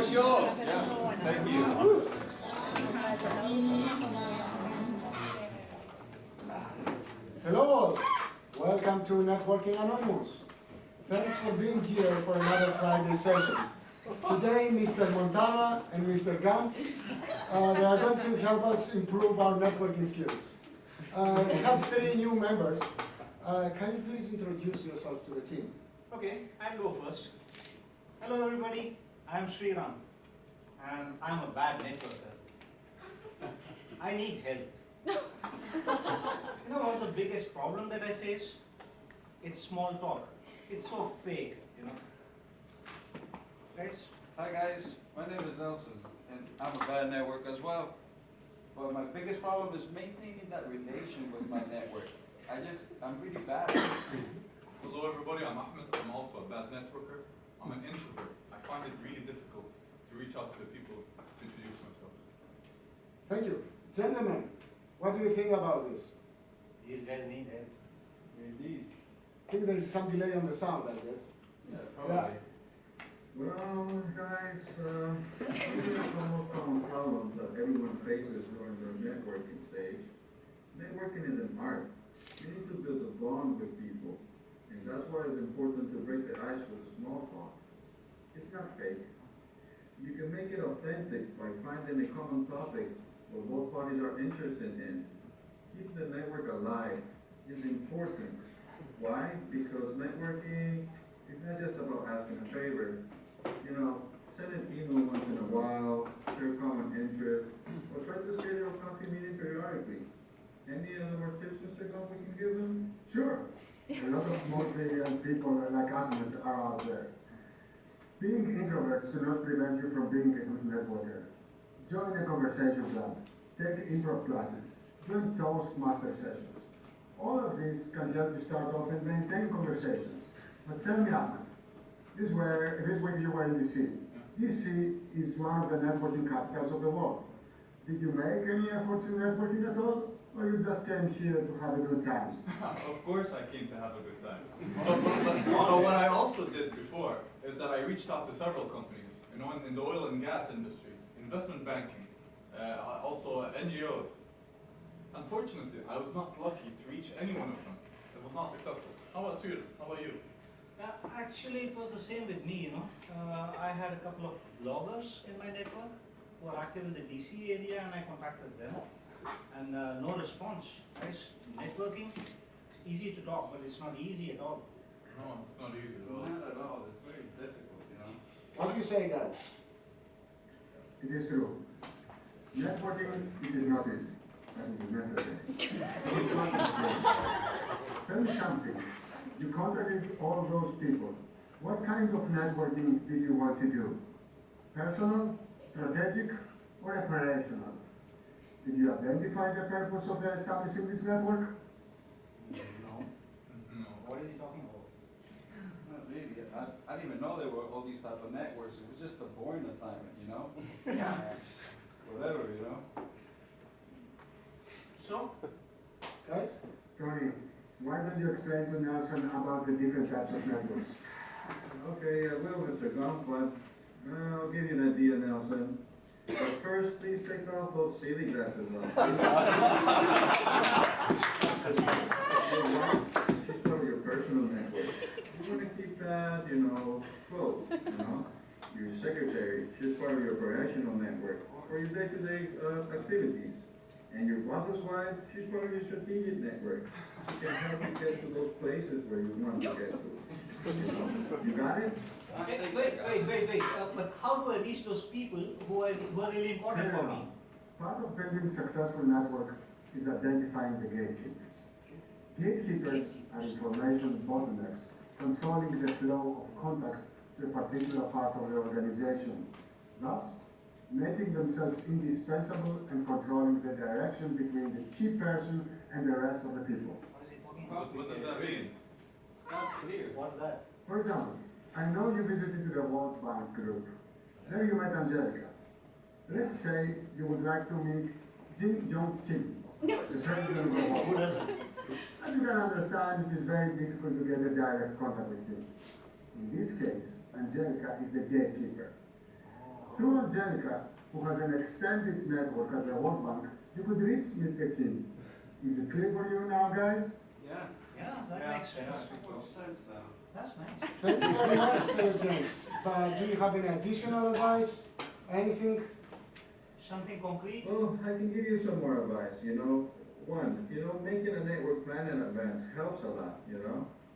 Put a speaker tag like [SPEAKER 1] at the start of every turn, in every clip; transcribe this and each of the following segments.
[SPEAKER 1] floor is yours. Yeah. Thank you.
[SPEAKER 2] Hello all. Welcome to Networking Anonymous. Thanks for being here for another Friday session. Today, Mr. Montana and Mr. Gump, they are going to help us improve our networking skills. We have 3 new members. Can you please introduce yourself to the team?
[SPEAKER 3] Okay, I'll go first. Hello everybody, I'm Sriram and I'm a bad networker. I need help. You know what's the biggest problem that I face? It's small talk. It's so fake, you know. Guys?
[SPEAKER 1] Hi guys, my name is Nelson, and I'm a bad network as well. But my biggest problem is maintaining that relation with my network. I'm really bad.
[SPEAKER 4] Hello everybody, I'm Ahmed. I'm also a bad networker. I'm an introvert. I find it really difficult to reach out to people to introduce myself.
[SPEAKER 2] Thank you. Gentlemen, what do you think about this?
[SPEAKER 3] These guys need help.
[SPEAKER 1] Indeed.
[SPEAKER 2] I think there is some delay on the sound, I guess.
[SPEAKER 1] Yeah, probably.
[SPEAKER 2] Yeah.
[SPEAKER 5] Well, guys, these are some of common problems that everyone faces during their networking stage. Networking is an art. You need to build a bond with people, and that's why it's important to break the ice with small talk. It's not fake. You can make it authentic by finding a common topic that both parties are interested in. Keep the network alive is important. Why? Because networking is not just about asking a favor. You know, send an email once in a while, share common interests, or try to schedule a coffee meeting periodically. Any other more tips, Mr. Goff, we can give them?
[SPEAKER 6] Sure. A lot of motivated people like Ahmed are out there. Being introvert should not prevent you from being a good networker. Join a conversation club, take improv classes, join Toastmaster sessions. All of this can help you start off and maintain conversations. But tell me, Ahmed, this week you were in DC. DC is one of the networking capitals of the world. Did you make any efforts in networking at all? Or you just came here to have a good time?
[SPEAKER 4] Of course I came to have a good time. But what I also did before is that I reached out to several companies, in the oil and gas industry, investment banking, also NGOs. Unfortunately, I was not lucky to reach any one of them. It was not successful. How about Surya? How about you?
[SPEAKER 3] Actually, it was the same with me, you know. I had a couple of bloggers in my network who are active in the DC area, and I contacted them. And no response, guys. Networking, it's easy to talk, but it's not easy at all.
[SPEAKER 4] No, it's not easy at all.
[SPEAKER 1] Not at all. It's very difficult, you know.
[SPEAKER 2] What do you say, guys?
[SPEAKER 6] It is true. Networking, it is not easy, but it is necessary. It is not easy. Tell me something. You contacted all those people. What kind of networking did you want to do? Personal, strategic, or operational? Did you identify the purpose of establishing this network?
[SPEAKER 3] No.
[SPEAKER 4] No.
[SPEAKER 3] What is he talking about?
[SPEAKER 1] Not really. I didn't even know there were all these type of networks. It was just a boring assignment, you know?
[SPEAKER 3] Yeah.
[SPEAKER 1] Whatever, you know?
[SPEAKER 3] So,
[SPEAKER 2] Guys?
[SPEAKER 6] Tony, why don't you explain to Nelson about the different types of networks?
[SPEAKER 5] Okay, I will, Mr. Goff, but I'll give you an idea, Nelson. But first, please take off those silly glasses off. She's part of your personal network. You want to keep that, close, Your secretary, she's part of your operational network for your day-to-day activities. And your boss's wife, she's part of your strategic network. She can help you get to those places where you want to get to. You got it?
[SPEAKER 3] wait. But how do I reach those people who are really important for me?
[SPEAKER 6] Part of building a successful network is identifying the gatekeepers. Gatekeepers are information bottlenecks controlling the flow of contact to a particular part of the organization, thus making themselves indispensable and controlling the direction between the key person and the rest of the people.
[SPEAKER 3] What is he talking about?
[SPEAKER 4] What does that mean?
[SPEAKER 1] It's not clear.
[SPEAKER 3] What's that?
[SPEAKER 6] For example, I know you visited the World Bank Group. There you met Angelica. Let's say you would like to meet Jim Yong Kim, the president of the World
[SPEAKER 3] Who
[SPEAKER 6] Bank.
[SPEAKER 3] doesn't?
[SPEAKER 6] As you can understand, it is very difficult to get a direct contact with him. In this case, Angelica is the gatekeeper. Through Angelica, who has an extended network at the World Bank, you could reach Mr. King. Is it clear for you now, guys?
[SPEAKER 1] Yeah.
[SPEAKER 3] Yeah, that makes sense.
[SPEAKER 1] Makes sense now.
[SPEAKER 3] That's nice.
[SPEAKER 2] Thank you very much, James. But do you have any additional advice? Anything?
[SPEAKER 3] Something concrete?
[SPEAKER 5] Well, I can give you some more advice, One, making a network plan in advance helps a lot,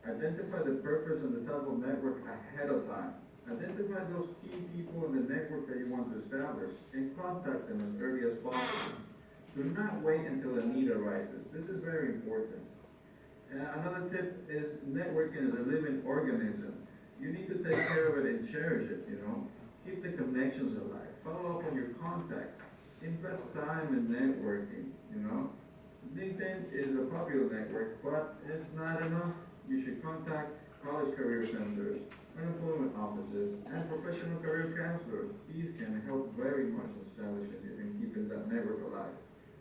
[SPEAKER 5] Identify the purpose and the type of network ahead of time. Identify those key people in the network that you want to establish and contact them as early as possible. Do not wait until a need arises. This is very important. Another tip is networking is a living organism. You need to take care of it and cherish it, Keep the connections alive. Follow up on your contacts. Invest time in networking, LinkedIn is a popular network, but it's not enough. You should contact college career centers, unemployment offices, and professional career counselors. These can help very much in establishing it and keeping that network alive.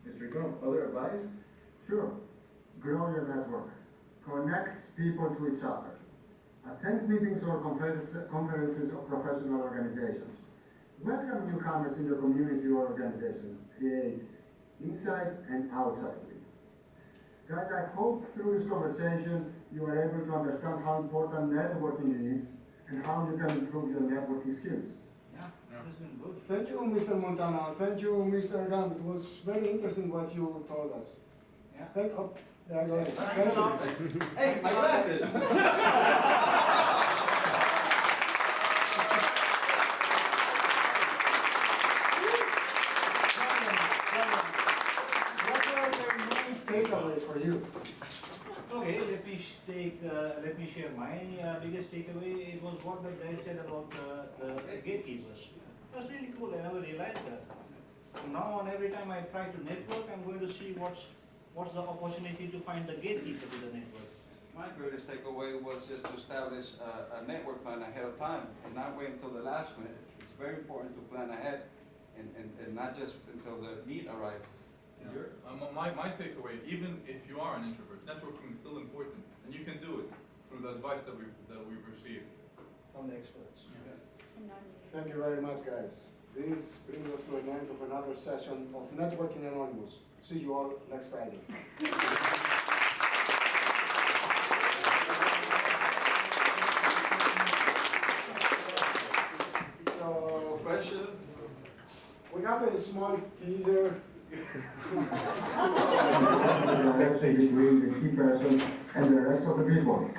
[SPEAKER 5] Mr. Gump, other advice?
[SPEAKER 6] Sure. Grow your network. Connect people to each other. Attend meetings or conferences of professional organizations. Welcome newcomers in your community or organization. Create inside and outside links. Guys, I hope through this conversation you are able to understand how important networking is and how you can improve your networking skills.
[SPEAKER 3] Yeah, that's been good.
[SPEAKER 2] Thank you, Mr. Montana. Thank you, Mr. Gunn. It was very interesting what you told us.
[SPEAKER 3] Yeah.
[SPEAKER 2] Thank you. Yeah, go ahead.
[SPEAKER 3] Thanks
[SPEAKER 2] Thank
[SPEAKER 3] a lot.
[SPEAKER 2] you.
[SPEAKER 1] Hey, my glasses!
[SPEAKER 2] What are the main takeaways for you?
[SPEAKER 3] Okay, let me share my biggest takeaway. It was what the guy said about the gatekeepers. It was really cool. I never realized that. From now on, every time I try to network, I'm going to see what's the opportunity to find the gatekeeper to the network.
[SPEAKER 1] My greatest takeaway was just to establish a network plan ahead of time and not wait until the last minute. It's very important to plan ahead and not just until the need arises.
[SPEAKER 4] My takeaway, even if you are an introvert, networking is still important, and you can do it through the advice that we've received
[SPEAKER 3] From the experts.
[SPEAKER 2] Thank you very much, guys. This brings us to an end of another session of Networking Anonymous. See you all next Friday. So,
[SPEAKER 1] Questions?
[SPEAKER 2] we have a small teaser.
[SPEAKER 6] The relation between the key person and the rest of the people.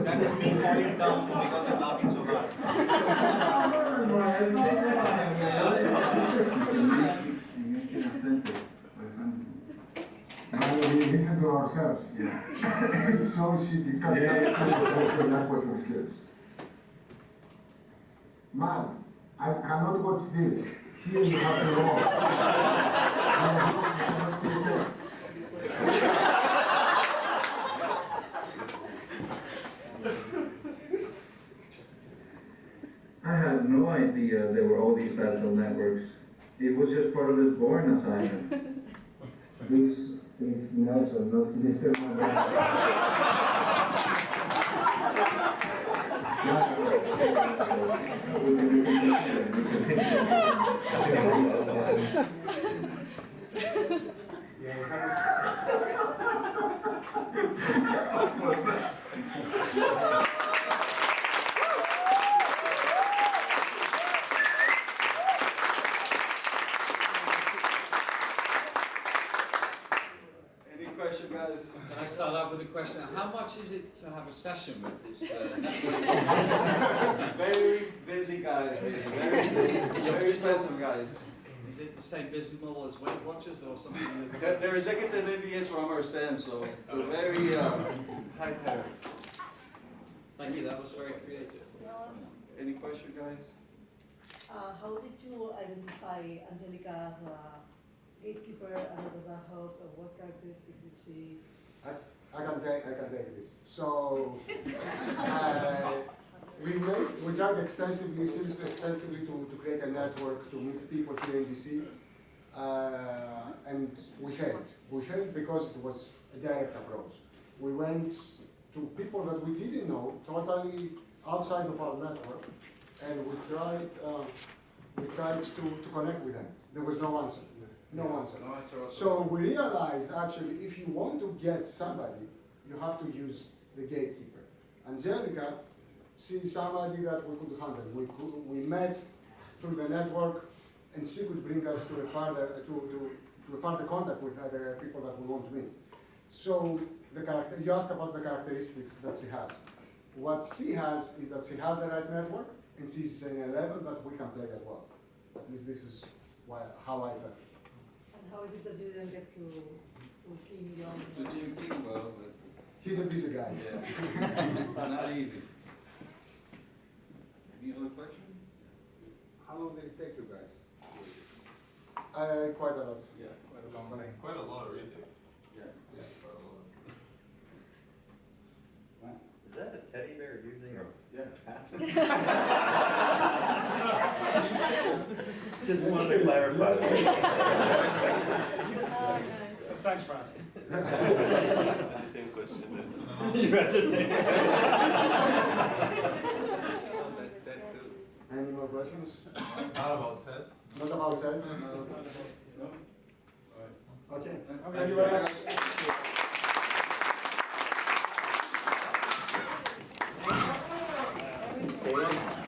[SPEAKER 3] That is me falling down because I'm laughing so hard.
[SPEAKER 6] Now we listen to ourselves. Yeah. It's so shitty. It's got networking skills. Man, I cannot watch this. Here you have to roll. I cannot see the text.
[SPEAKER 5] I had no idea there were all these types of networks. It was just part of this boring assignment.
[SPEAKER 6] This is Nelson, not Mr.
[SPEAKER 1] Any question, guys?
[SPEAKER 7] Can I start out with a question? How much is it to have a session with this network?
[SPEAKER 1] Very busy guys, really. Very expensive guys.
[SPEAKER 7] Is it the same visible as Weight Watchers or something?
[SPEAKER 1] Their executive MBA is from RSM, so they're very high tariffs.
[SPEAKER 7] Thank you, that was very creative.
[SPEAKER 8] Awesome.
[SPEAKER 1] Any question, guys?
[SPEAKER 8] How did you identify Angelica as a gatekeeper and as a help? What characteristics did she?
[SPEAKER 2] I can take this. So, we tried extensively to create a network to meet people here in DC, and we failed. We failed because it was a direct approach. We went to people that we didn't know, totally outside of our network, and we tried to connect with them. There was no answer, no answer.
[SPEAKER 1] No answer whatsoever.
[SPEAKER 2] So we realized actually if you want to get somebody, you have to use the gatekeeper. Angelica, she's somebody that we could handle. We met through the network, and she could bring us to a further contact with the people that we want to meet. So you asked about the characteristics that she has. What she has is that she has the right network, and she's in a level that we can play as well. At least this is how I felt.
[SPEAKER 8] And how is it that you didn't get to Kim Jong?
[SPEAKER 1] To Jim King, well, but
[SPEAKER 2] He's a busy guy.
[SPEAKER 1] yeah, not easy. Any other questions?
[SPEAKER 9] How long did it take you guys?
[SPEAKER 2] Quite a lot.
[SPEAKER 9] Yeah, quite a long time.
[SPEAKER 4] Quite a lot of retakes.
[SPEAKER 9] Yeah.
[SPEAKER 4] Yeah, quite a lot.
[SPEAKER 10] Is that a teddy bear using a bathroom? Just
[SPEAKER 2] Yes,
[SPEAKER 10] wanted
[SPEAKER 2] it
[SPEAKER 10] to
[SPEAKER 2] is.
[SPEAKER 10] clarify
[SPEAKER 2] Yes,
[SPEAKER 10] that.
[SPEAKER 3] Thanks for asking.
[SPEAKER 10] Same question. You had the same.
[SPEAKER 2] Any more questions?
[SPEAKER 4] How about Ted?
[SPEAKER 2] Not about that?
[SPEAKER 1] No?
[SPEAKER 2] Okay. Thank you very much.